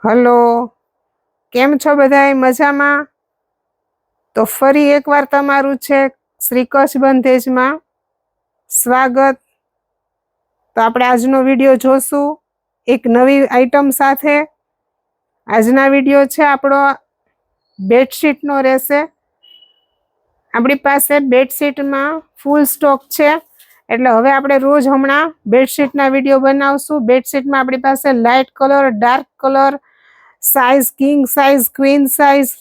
Hello, કેમ છો બધાય? મજામાં? તો ફરી એકવાર તમારું છે શ્રી કચ્છ બંધેજમાં સ્વાગત. તો આપણે આજનો વિડીયો જોશું એક નવી આઈટમ સાથે. આજના વિડીયો છે આપણો બેડશીટનો રહેશે. આપણી પાસે બેડશીટમાં ફૂલ સ્ટોક છે, એટલે હવે આપણે રોજ હમણાં બેડશીટના વિડીયો બનાવશું. બેડશીટમાં આપણી પાસે light colour, dark colour, size king size, queen size,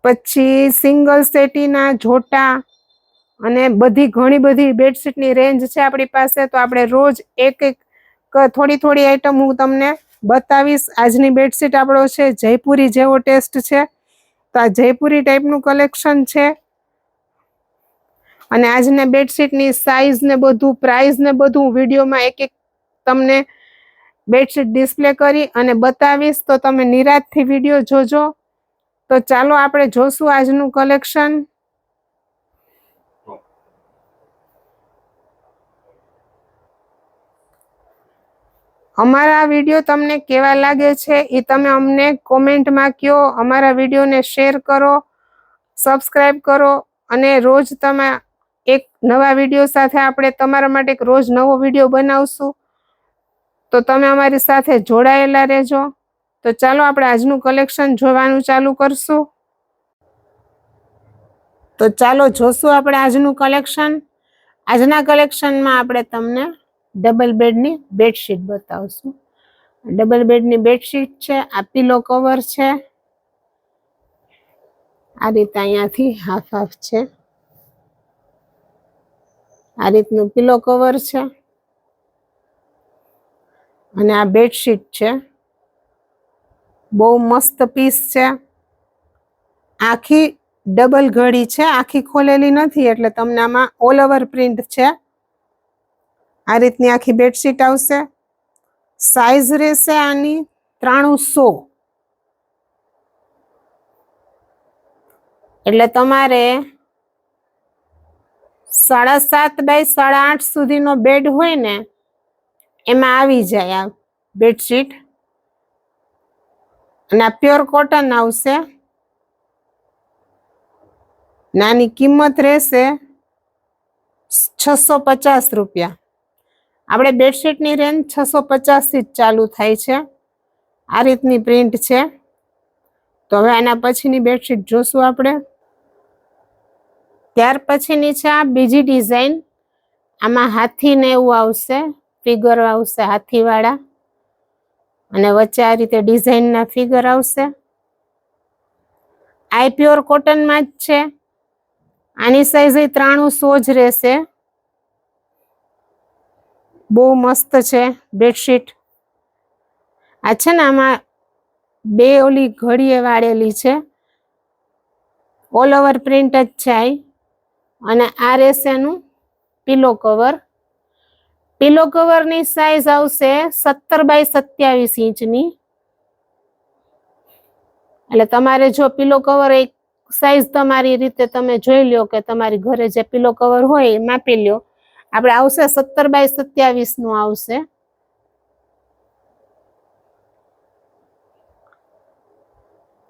પછી સિંગલ સેટીના જોટા અને ઘણી બધી બેડશીટની રેન્જ છે આપણી પાસે. તો આપણે રોજ એક થોડી થોડી આઈટમ હું તમને બતાવીશ. આજની બેડશીટ આપણો છે જયપુરી જેવો ટેસ્ટ છે, તો આ જયપુરી ટાઈપનું કલેક્શન છે. અને આજના બેડશીટની સાઇઝ ને બધું, પ્રાઇસ ને બધું વિડીયોમાં એક એક તમને બેડશીટ ડિસ્પ્લે કરી અને બતાવીશ, તો તમે નિરાંતથી વિડીયો જોજો. તો ચાલો આપણે જોશું આજનું કલેક્શન. અમારા વિડીયો તમને કેવા લાગે છે એ તમે અમને કોમેન્ટમાં કહો. અમારા વિડીયોને શેર કરો, સબસ્ક્રાઇબ કરો, અને રોજ તમે એક નવા વિડીયો સાથે આપણે તમારા માટે રોજ નવો વિડીયો બનાવશું. તો તમે અમારી સાથે જોડાયેલા રહેજો. તો ચાલો આપણે આજનું કલેક્શન જોવાનું ચાલુ કરશું. તો ચાલો જોશું આપણે આજનું કલેક્શન. આજના કલેક્શનમાં આપણે તમને ડબલ બેડની બેડશીટ બતાવશું. ડબલ બેડની બેડશીટ છે. આ પીલો કવર છે. આ રીતે અહીંયાથી હાફ હાફ છે. આ રીતનું પીલો કવર છે અને આ બેડશીટ છે. બહુ મસ્ત પીસ છે. આખી ડબલ ઘડી છે, આખી ખોલેલી નથી, એટલે તમને આમાં ઓલ ઓવર પ્રિન્ટ છે. આ રીતની આખી બેડશીટ આવશે. સાઈઝ રહેશે આની 300, એટલે તમારે 7.5 બાય 8.5 સુધીનો બેડ હોય ને એમાં આવી જાય આ બેડશીટ. અને આ પ્યોર કોટન આવશે. નાની કિંમત રહેશે 650 રૂપિયા. આપણે બેડશીટની રેન્જ 650 થી જ ચાલુ થાય છે. આ રીતની પ્રિન્ટ છે. તો હવે આના પછીની બેડશીટ જોશું આપણે. ત્યાર પછીની છે આ બીજી ડિઝાઇન. આમાં હાથી ને એવું આવશે, ફિગર આવશે હાથીવાળા, અને વચ્ચે આ રીતે ડિઝાઇનના ફિગર આવશે. આ પ્યોર કોટનમાં જ છે. આની સાઈઝ 300 જ રહેશે. બહુ મસ્ત છે બેડશીટ. આ છે ને આમાં બે ઓલી ઘડીએ વાળેલી છે, ઓલ ઓવર પ્રિન્ટ જ છે. અને આ રહેશે એનું પીલો કવર. પીલો કવરની સાઈઝ આવશે 17 બાય 27 ઇંચની. એટલે તમારે જો પીલો કવર એક સાઈઝ તમારી રીતે તમે જોઈ લ્યો કે તમારી ઘરે જે પીલો કવર હોય એ માપી લ્યો. આપણે આવશે 17 બાય 27 નું આવશે.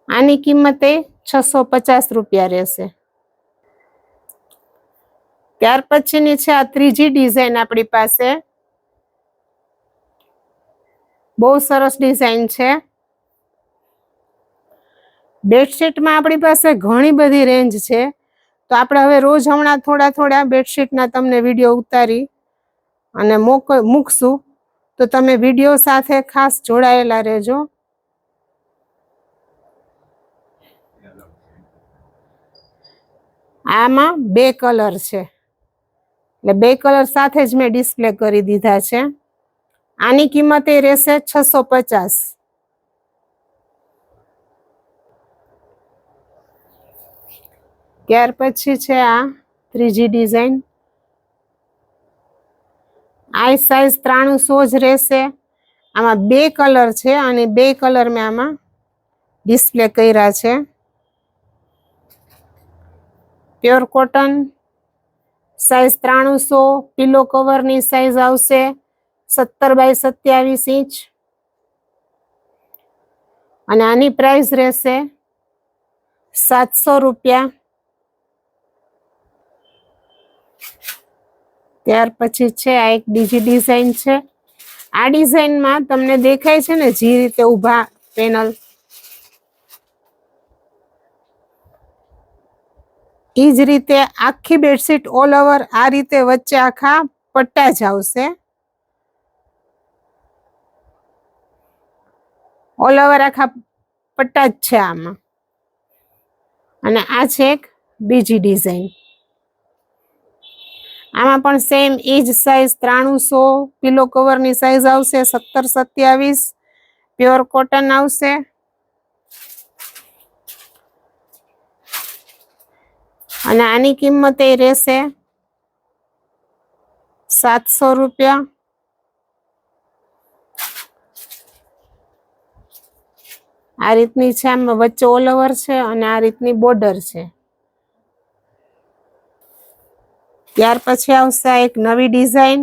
આની કિંમત 650 રૂપિયા રહેશે. ત્યાર પછીની છે આ ત્રીજી ડિઝાઇન આપણી પાસે. બહુ સરસ ડિઝાઇન છે. બેડશીટમાં આપણી પાસે ઘણી બધી રેન્જ છે. તો આપણે હવે રોજ હમણાં થોડા થોડા બેડશીટના તમને વિડીયો ઉતારી અને મૂકશું. તો તમે વિડીયો સાથે ખાસ જોડાયેલા રહેજો. આમાં 2 કલર છે, એટલે 2 કલર સાથે જ મેં ડિસ્પ્લે કરી દીધા છે. આની કિંમત એ રહેશે 650. ત્યાર પછી છે આ ત્રીજી ડિઝાઇન. આ સાઈઝ 300 જ રહેશે. આમાં 2 કલર છે અને 2 કલર મેં આમાં ડિસ્પ્લે કર્યા છે. Pure cotton, size 300. પીલો કવરની સાઈઝ આવશે 17 બાય 27 ઇંચ. અને આની પ્રાઇસ રહેશે 700 રૂપિયા. ત્યાર પછી છે આ એક બીજી ડિઝાઇન છે. આ ડિઝાઇનમાં તમને દેખાય છે ને જે રીતે ઊભા પેનલ, એ જ રીતે આખી બેડશીટ ઓલ ઓવર આ રીતે વચ્ચે આખા પટ્ટા જ આવશે. ઓલ ઓવર આખા પટ્ટા જ છે આમાં. અને આ છે એક બીજી ડિઝાઇન. આમાં પણ સેમ એ જ સાઈઝ 9300 પિલો કવરની સાઈઝ આવશે. 17-27 પ્યોર કોટન આવશે. અને આની કિંમત એ રહેશે 700 રૂપિયા. આ રીતની છે, આમાં વચ્ચે ઓલ ઓવર છે અને આ રીતની બોર્ડર છે. ત્યાર પછી આવશે એક નવી ડિઝાઇન.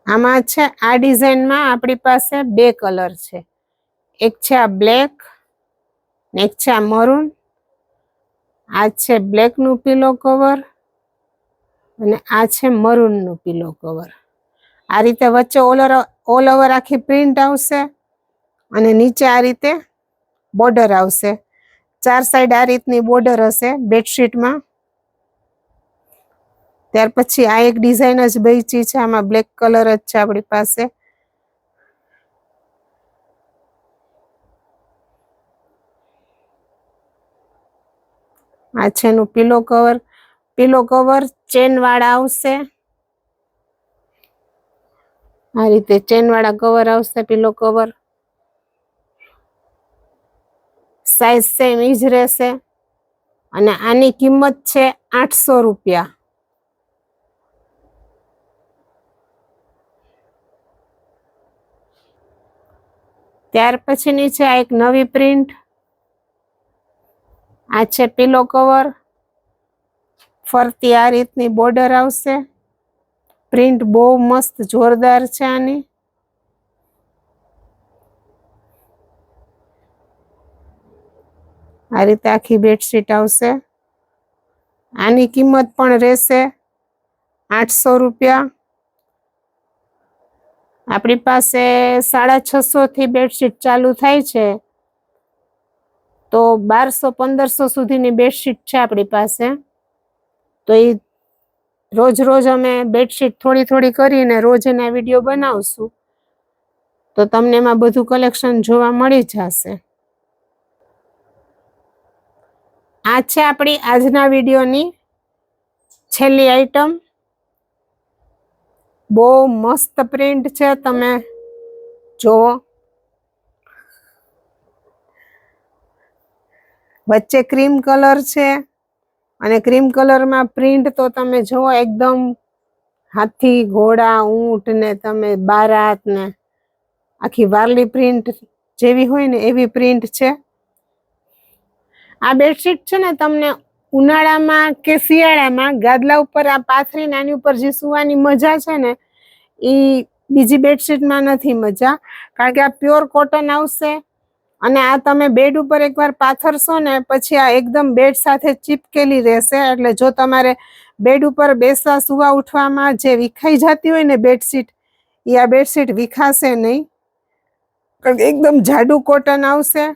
આમાં છે આ ડિઝાઇનમાં આપણી પાસે બે કલર છે. એક છે આ બ્લેક ને એક છે આ મરૂન. આ છે બ્લેક નું પિલો કવર અને આ છે મરૂન નું પિલો કવર. આ રીતે વચ્ચે ઓલ ઓવર આખી પ્રિન્ટ આવશે અને નીચે આ રીતે બોર્ડર આવશે. 4 સાઈડ આ રીતની બોર્ડર હશે બેડશીટમાં. ત્યાર પછી આ એક ડિઝાઇન જ બચી છે. આમાં બ્લેક કલર જ છે આપણી પાસે. આ છે એનું pillow cover. Pillow cover chain વાળા આવશે. આ રીતે ચેન વાળા કવર આવશે પિલો કવર. સાઈઝ સેમ ઈ જ રહેશે અને આની કિંમત છે 800 રૂપિયા. ત્યાર પછીની છે આ એક નવી પ્રિન્ટ. આ છે પિલો કવર. ફરતી આ રીતની બોર્ડર આવશે. પ્રિન્ટ બહુ મસ્ત જોરદાર છે આની. આ રીતે આખી બેડશીટ આવશે. આની કિંમત પણ રહેશે 800 રૂપિયા. આપણી પાસે 650 થી બેડશીટ ચાલુ થાય છે, તો 1200-1500 સુધીની બેડશીટ છે આપણી પાસે. તો એ રોજ રોજ અમે બેડશીટ થોડી થોડી કરીને રોજ એના વિડીયો બનાવશું, તો તમને એમાં બધું કલેક્શન જોવા મળી જશે. આ છે આપણી આજના વિડીયોની છેલ્લી આઈટમ. બહુ મસ્ત પ્રિન્ટ છે, તમે જુઓ. વચ્ચે ક્રીમ કલર છે અને ક્રીમ કલરમાં પ્રિન્ટ તો તમે જુઓ, એકદમ હાથી, ઘોડા, ઊંટ ને તમે બારાત ને આખી વાર્લી પ્રિન્ટ જેવી હોય ને એવી પ્રિન્ટ છે. આ બેડશીટ છે ને તમને ઉનાળામાં કે શિયાળામાં ગાદલા ઉપર આ પાથરીને આની ઉપર જે સુવાની મજા છે ને એ બીજી બેડશીટમાં નથી મજા. કારણ કે આ પ્યોર કોટન આવશે અને આ તમે બેડ ઉપર એકવાર પાથરશો ને પછી આ એકદમ બેડ સાથે ચીપકેલી રહેશે. એટલે જો તમારે બેડ ઉપર બેસવા સુવા ઉઠવામાં જે વિખાઈ જતી હોય ને બેડશીટ, એ આ બેડશીટ વિખાશે નહીં. કારણ કે એકદમ જાડું કોટન આવશે.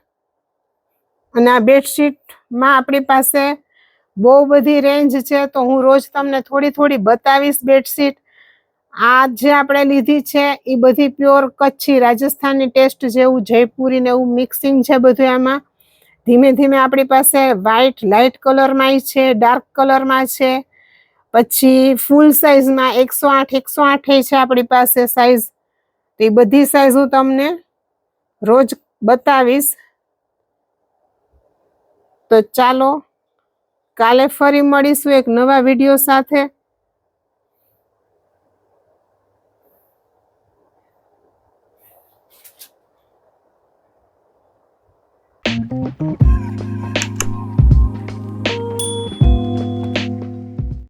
અને આ બેડશીટમાં આપણી પાસે બહુ બધી રેન્જ છે, તો હું રોજ તમને થોડી થોડી બતાવીશ બેડશીટ. આ જે આપણે લીધી છે એ બધી પ્યોર કચ્છી રાજસ્થાની ટેસ્ટ જેવું જયપુરી ને એવું મિક્સિંગ છે બધું આમાં. ધીમે ધીમે આપણી પાસે વ્હાઈટ લાઇટ કલરમાં છે, ડાર્ક કલરમાં છે, પછી ફૂલ સાઈઝમાં 108 છે આપણી પાસે સાઈઝ. તો એ બધી સાઈઝ હું તમને રોજ બતાવીશ. તો ચાલો કાલે ફરી મળીશું એક નવા વિડીયો સાથે.